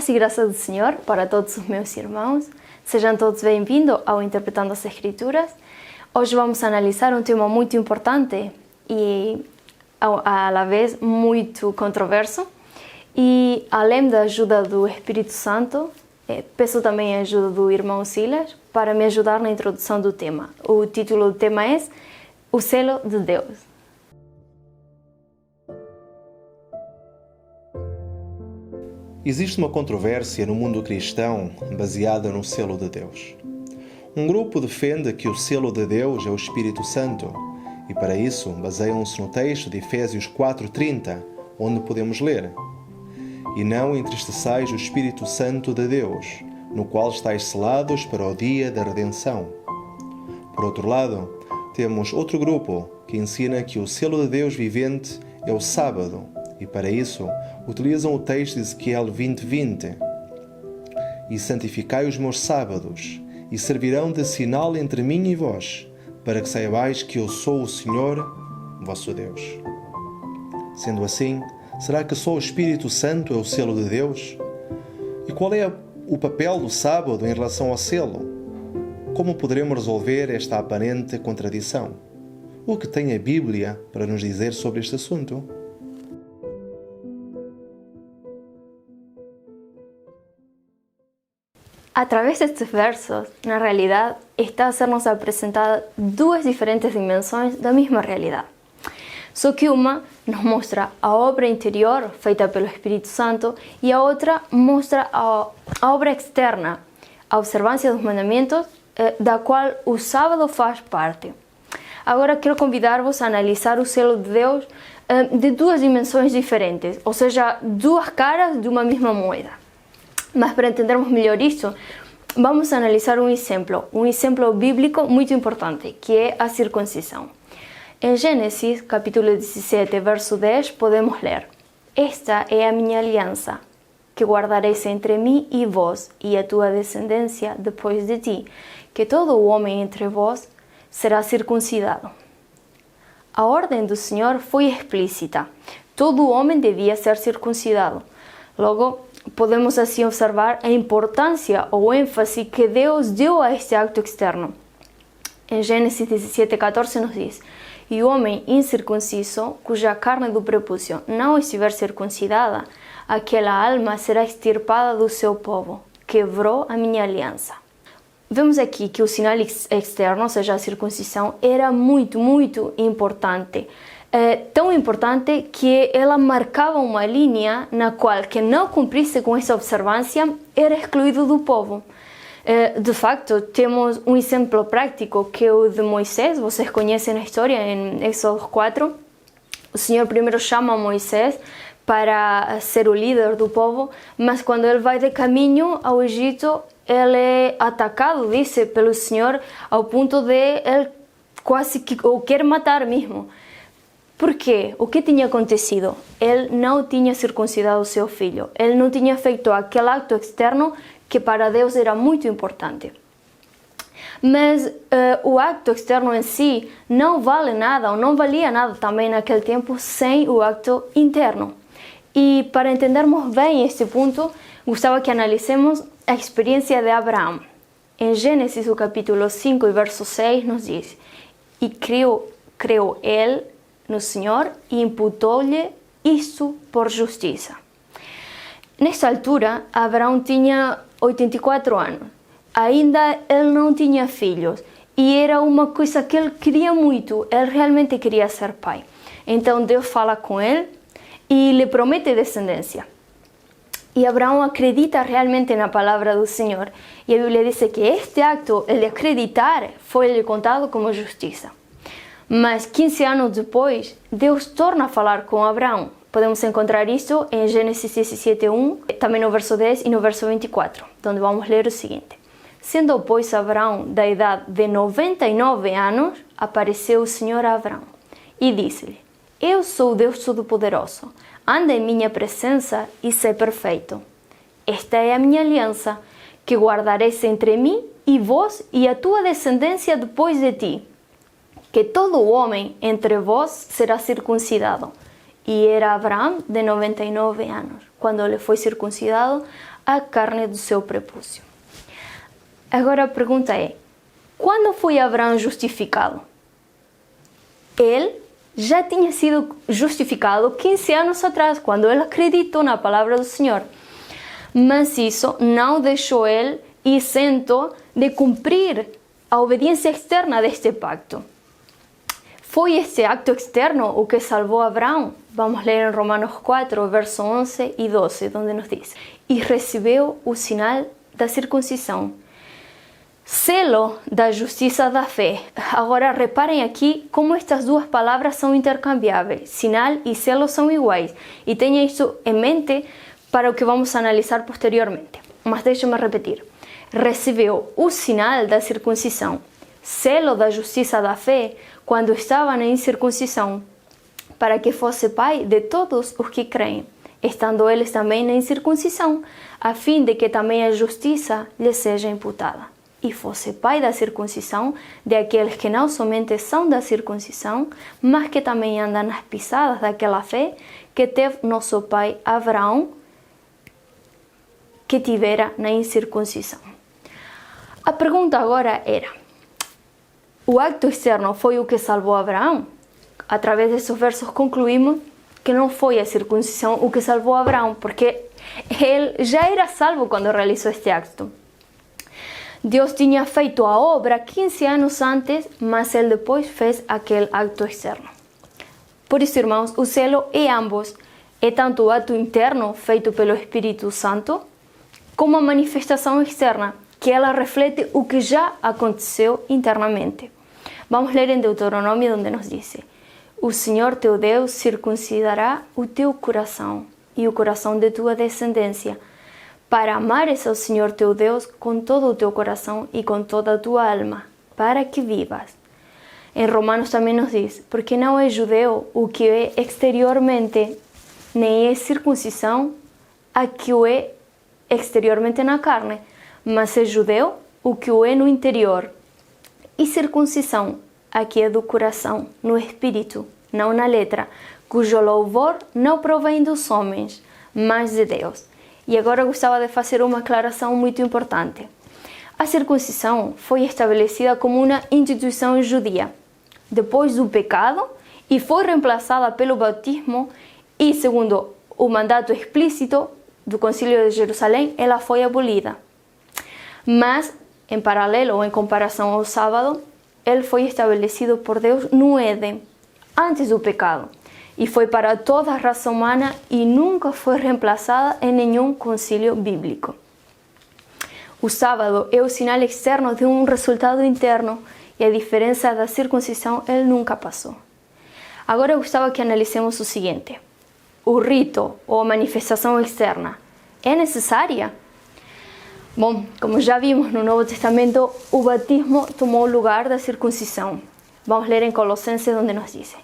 Paz e graça do Senhor para todos os meus irmãos. Sejam todos bem-vindos ao Interpretando as Escrituras. Hoje vamos analisar um tema muito importante e, à vez, muito controverso. E, além da ajuda do Espírito Santo, peço também a ajuda do irmão Silas para me ajudar na introdução do tema. O título do tema é O Selo de Deus. Existe uma controvérsia no mundo cristão baseada no selo de Deus. Um grupo defende que o selo de Deus é o Espírito Santo e, para isso, baseiam-se no texto de Efésios 4:30, onde podemos ler: E não entristeçais o Espírito Santo de Deus, no qual estáis selados para o dia da redenção. Por outro lado, temos outro grupo que ensina que o selo de Deus vivente é o sábado, e para isso utilizam o texto de Ezequiel 20:20. E santificai os meus sábados, e servirão de sinal entre mim e vós, para que saibais que eu sou o Senhor, vosso Deus. Sendo assim, será que só o Espírito Santo é o selo de Deus? E qual é o papel do sábado em relação ao selo? Como poderemos resolver esta aparente contradição? O que tem a Bíblia para nos dizer sobre este assunto? A través destes versos, na realidade, está a ser-nos apresentada duas diferentes dimensões da mesma realidade. Só que uma nos mostra a obra interior feita pelo Espírito Santo e a outra mostra a obra externa, a observância dos mandamentos, da qual o sábado faz parte. Agora quero convidar-vos a analisar o selo de Deus de duas dimensões diferentes, ou seja, duas caras de uma mesma moeda. Mas para entendermos melhor isso, vamos analisar um exemplo bíblico muito importante, que é a circuncisão. Em Gênesis, capítulo 17, verso 10, podemos ler: Esta é a minha aliança, que guardareis entre mim e vós, e a tua descendência depois de ti, que todo o homem entre vós será circuncidado. A ordem do Senhor foi explícita. Todo homem devia ser circuncidado. Logo, podemos assim observar a importância ou ênfase que Deus deu a este acto externo. Em Gênesis 17:14 nos diz: E o homem incircunciso, cuja carne do prepúcio não estiver circuncidada, aquela alma será extirpada do seu povo. Quebrou a minha aliança. Vemos aqui que o sinal externo, ou seja, a circuncisão, era muito importante. Tão importante que ela marcava uma linha na qual quem não cumprisse com essa observância era excluído do povo. De facto, temos um exemplo prático que é o de Moisés. Vocês conhecem a história em Êxodo 4. O Senhor primeiro chama Moisés para ser o líder do povo, mas quando ele vai de caminho ao Egito, ele é atacado, disse, pelo Senhor, ao ponto de ele quase que o quer matar mesmo. Por quê? O que tinha acontecido? Ele não tinha circuncidado o seu filho. Ele não tinha feito aquele acto externo que para Deus era muito importante. Mas o acto externo em si não vale nada, ou não valia nada também naquele tempo, sem o acto interno. E para entendermos bem este ponto, gostava que analisemos a experiência de Abraão. Em Gênesis, o capítulo 5, verso 6, nos diz: E creu ele no Senhor e imputou-lhe isso por justiça. Nesta altura, Abraão tinha 84 anos. Ainda ele não tinha filhos e era uma coisa que ele queria muito. Ele realmente queria ser pai. Então Deus fala com ele e lhe promete descendência. E Abraão acredita realmente na palavra do Senhor. E a Bíblia diz que este acto, ele acreditar, foi-lhe contado como justiça. Mas 15 anos depois, Deus torna a falar com Abraão. Podemos encontrar isso em Gênesis 17:1, também no verso 10 e no verso 24, onde vamos ler o seguinte: Sendo, pois, Abraão da idade de 99 anos, apareceu o Senhor a Abraão e disse-lhe: Eu sou o Deus Todo-Poderoso, anda em minha presença e sê perfeito. Esta é a minha aliança, que guardareis entre mim e vós e a tua descendência depois de ti, que todo homem entre vós será circuncidado. E era Abraão de 99 anos. Quando ele foi circuncidado, a carne do seu prepúcio. Agora a pergunta é: quando foi Abraão justificado? Ele já tinha sido justificado 15 anos atrás, quando ele acreditou na palavra do Senhor. Mas isso não deixou ele isento de cumprir a obediência externa deste pacto. Foi este acto externo o que salvou Abraão. Vamos ler em Romanos 4, verso 11 e 12, onde nos diz: e recebeu o sinal da circuncisão, selo da justiça da fé. Agora reparem aqui como estas duas palavras são intercambiáveis. Sinal e selo são iguais. E tenha isso em mente para o que vamos analisar posteriormente. Mas deixe-me repetir. Recebeu o sinal da circuncisão, selo da justiça da fé, quando estava na incircuncisão, para que fosse pai de todos os que creem, estando eles também na incircuncisão, a fim de que também a justiça lhe seja imputada. E fosse pai da circuncisão de aqueles que não somente são da circuncisão, mas que também andam nas pisadas daquela fé que teve nosso pai Abraão, que tivera na incircuncisão. A pergunta agora era: o acto externo foi o que salvou Abraão? Através desses versos concluímos que não foi a circuncisão o que salvou Abraão, porque ele já era salvo quando realizou este acto. Deus tinha feito a obra 15 anos antes, mas ele depois fez aquele acto externo. Por isso, irmãos, o selo é ambos. É tanto o ato interno feito pelo Espírito Santo, como a manifestação externa, que ela reflete o que já aconteceu internamente. Vamos ler em Deuteronômio, onde nos diz: o Senhor teu Deus circuncidará o teu coração e o coração de tua descendência, para amares ao Senhor teu Deus com todo o teu coração e com toda a tua alma, para que vivas. Em Romanos também nos diz: porque não é judeu o que é exteriormente, nem é circuncisão a que o é exteriormente na carne, mas é judeu o que o é no interior, e circuncisão a que é do coração, no espírito, não na letra, cujo louvor não provém dos homens, mas de Deus. E agora gostava de fazer uma aclaração muito importante. A circuncisão foi estabelecida como uma instituição judia depois do pecado e foi reemplaçada pelo batismo, e segundo o mandato explícito do Concílio de Jerusalém, ela foi abolida. Mas, em paralelo ou em comparação ao sábado, ele foi estabelecido por Deus no Éden, antes do pecado, e foi para toda a raça humana e nunca foi reemplaçada em nenhum concílio bíblico. O sábado é o sinal externo de um resultado interno, e a diferença da circuncisão ele nunca passou. Agora eu gostava que analisemos o seguinte: o rito ou a manifestação externa é necessária? Bom, como já vimos no Novo Testamento, o batismo tomou o lugar da circuncisão. Vamos ler em Colossenses, onde nos diz: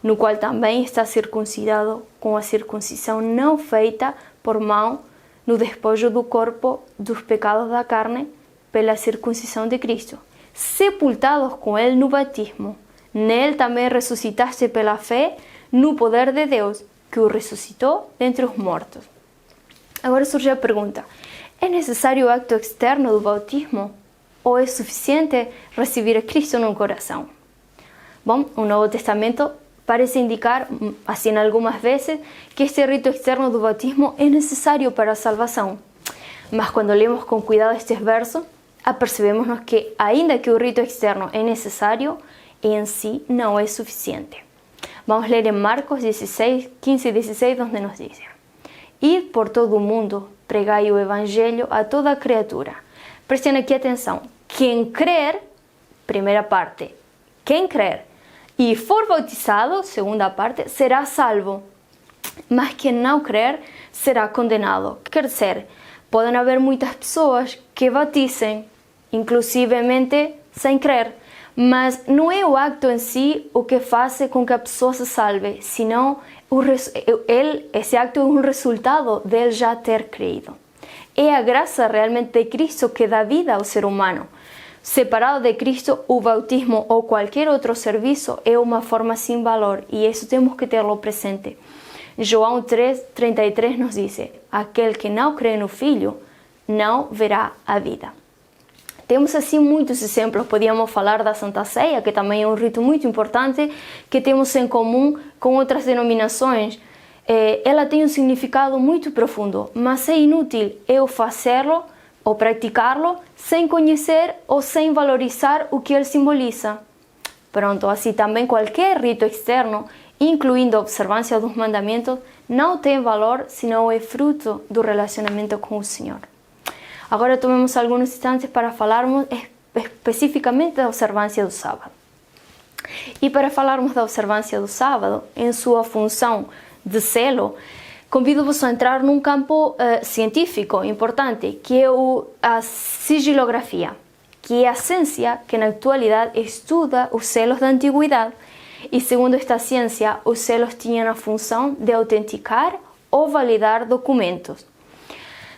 no qual também está circuncidado com a circuncisão não feita por mão, no despojo do corpo dos pecados da carne, pela circuncisão de Cristo, sepultados com ele no batismo. Nele também ressuscitaste pela fé no poder de Deus, que o ressuscitou dentre os mortos. Agora surge a pergunta: é necessário o acto externo do bautismo? Ou é suficiente receber a Cristo no coração? Bom, o Novo Testamento parece indicar, assim algumas vezes, que este rito externo do batismo é necessário para a salvação. Mas quando lemos com cuidado estes versos, apercebemos-nos que, ainda que o rito externo é necessário, em si não é suficiente. Vamos ler em Marcos 16, 15 e 16, onde nos diz: id por todo o mundo, pregai o Evangelho a toda a criatura. Prestem aqui atenção. Quem crer, primeira parte, quem crer e for bautizado, segunda parte, será salvo. Mas quem não crer será condenado. Quer dizer, podem haver muitas pessoas que batizem, inclusivemente sem crer, mas não é o acto em si o que faz com que a pessoa se salve, senão esse acto é um resultado dele já ter creído. É a graça realmente de Cristo que dá vida ao ser humano. Separado de Cristo, o bautismo ou qualquer outro serviço é uma forma sem valor, e isso temos que ter-lo presente. João 3:33 nos diz: aquele que não crê no Filho não verá a vida. Temos assim muitos exemplos, podíamos falar da Santa Ceia, que também é um rito muito importante, que temos em comum com outras denominações. Ela tem um significado muito profundo, mas é inútil eu fazê-lo ou praticá-lo sem conhecer ou sem valorizar o que ele simboliza. Pronto, assim também qualquer rito externo, incluindo a observância dos mandamentos, não tem valor se não é fruto do relacionamento com o Senhor. Agora tomemos alguns instantes para falarmos especificamente da observância do sábado. E para falarmos da observância do sábado, em sua função de selo, convido-vos a entrar num campo científico importante, que é a sigilografia, que é a ciência que na atualidade estuda os selos da antiguidade. E segundo esta ciência, os selos tinham a função de autenticar ou validar documentos.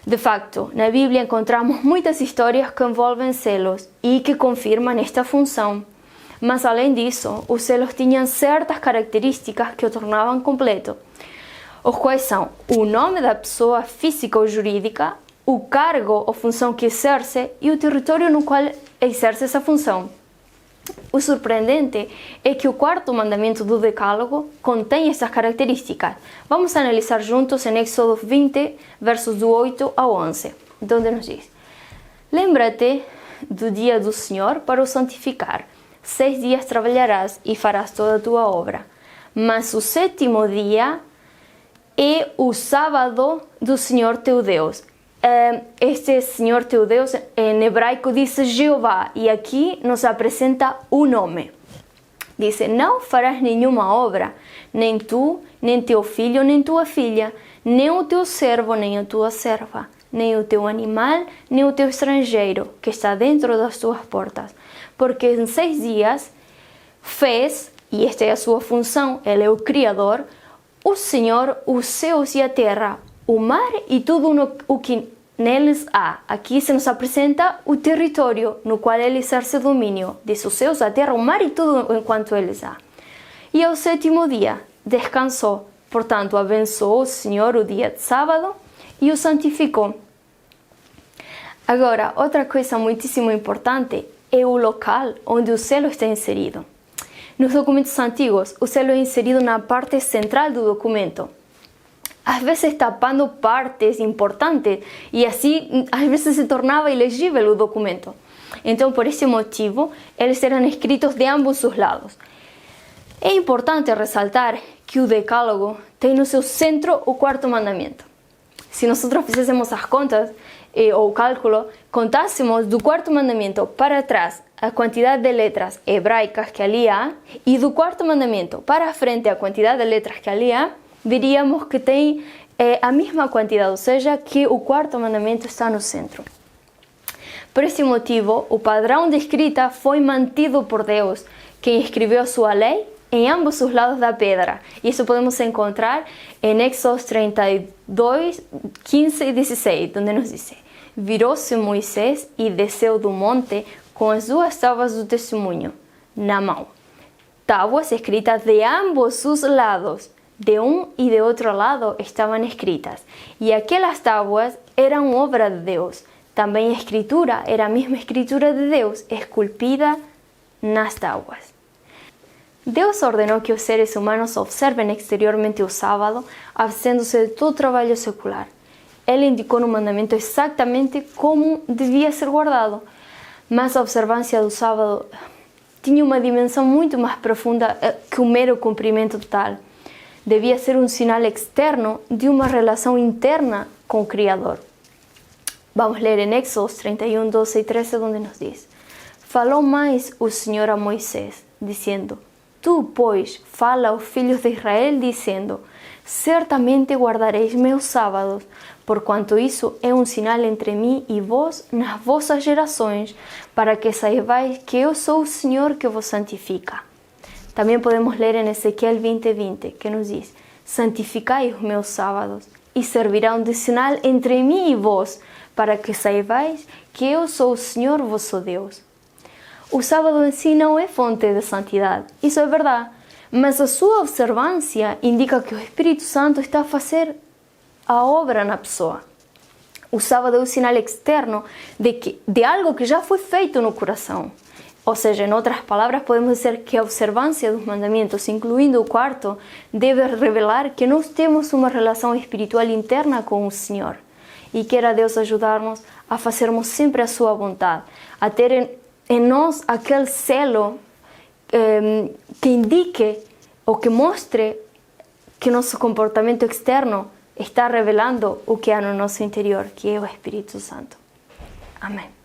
De facto, na Bíblia encontramos muitas histórias que envolvem selos e que confirmam esta função. Mas além disso, os selos tinham certas características que o tornavam completo, os quais são o nome da pessoa física ou jurídica, o cargo ou função que exerce e o território no qual exerce essa função. O surpreendente é que o quarto mandamento do Decálogo contém essas características. Vamos analisar juntos em Éxodo 20, versos do 8 ao 11, onde nos diz: Lembra-te do dia do Senhor para o santificar. 6 dias trabalharás e farás toda a tua obra. Mas o sétimo dia é o sábado do Senhor teu Deus. Este Senhor teu Deus em hebraico diz Jeová, e aqui nos apresenta o nome. Diz: não farás nenhuma obra, nem tu, nem teu filho, nem tua filha, nem o teu servo, nem a tua serva, nem o teu animal, nem o teu estrangeiro, que está dentro das tuas portas. Porque em 6 dias fez, e esta é a sua função, ele é o Criador, o Senhor, os céus e a terra, o mar e tudo o que neles há. Aqui se nos apresenta o território no qual ele exerce domínio, diz os céus, a terra, o mar e tudo enquanto eles há. E ao sétimo dia descansou, portanto abençoou o Senhor o dia de sábado e o santificou. Agora, outra coisa muitíssimo importante é o local onde o selo está inserido. Nos documentos antigos, o selo é inserido na parte central do documento, às vezes tapando partes importantes, e assim às vezes se tornava ilegível o documento. Então, por esse motivo, eles eram escritos de ambos os lados. É importante ressaltar que o Decálogo tem no seu centro o quarto mandamento. Se nós fizéssemos as contas ou o cálculo, contássemos do quarto mandamento para trás a quantidade de letras hebraicas que ali há, e do quarto mandamento para frente a quantidade de letras que ali há, veríamos que tem a mesma quantidade, ou seja, que o quarto mandamento está no centro. Por esse motivo, o padrão de escrita foi mantido por Deus, quem escreveu a sua lei em ambos os lados da pedra. Isso podemos encontrar em Éxodo 32, 15 e 16, onde nos diz: Virou-se Moisés e desceu do monte com as 2 tábuas do testemunho na mão. Tábuas escritas de ambos os lados, de um e de outro lado estavam escritas. E aquelas tábuas eram obra de Deus. Também a escritura era a mesma escritura de Deus, esculpida nas tábuas. Deus ordenou que os seres humanos observem exteriormente o sábado, abstendo-se de todo trabalho secular. Ele indicou no mandamento exatamente como devia ser guardado. Mas a observância do sábado tinha uma dimensão muito mais profunda que o mero cumprimento total. Devia ser um sinal externo de uma relação interna com o Criador. Vamos ler em Éxodo 31, 12 e 13, onde nos diz: Falou mais o Senhor a Moisés, dizendo: Tu, pois, fala aos filhos de Israel, dizendo: Certamente guardareis meus sábados, porquanto isso é um sinal entre mim e vós nas vossas gerações, para que saibais que eu sou o Senhor que vos santifica. Também podemos ler em Ezequiel 20:20, que nos diz: Santificai os meus sábados, e servirão de sinal entre mim e vós, para que saibais que eu sou o Senhor vosso Deus. O sábado em si não é fonte de santidade, isso é verdade, mas a sua observância indica que o Espírito Santo está a fazer a obra na pessoa. usava de um sinal externo de algo que já foi feito no coração. Ou seja, em outras palavras, podemos dizer que a observância dos mandamentos, incluindo o quarto, deve revelar que nós temos uma relação espiritual interna com o Senhor. E queira Deus ajudar-nos a fazermos sempre a sua vontade, a ter em nós aquele selo que indique ou que mostre que nosso comportamento externo está revelando o que há no nosso interior, que é o Espírito Santo. Amém.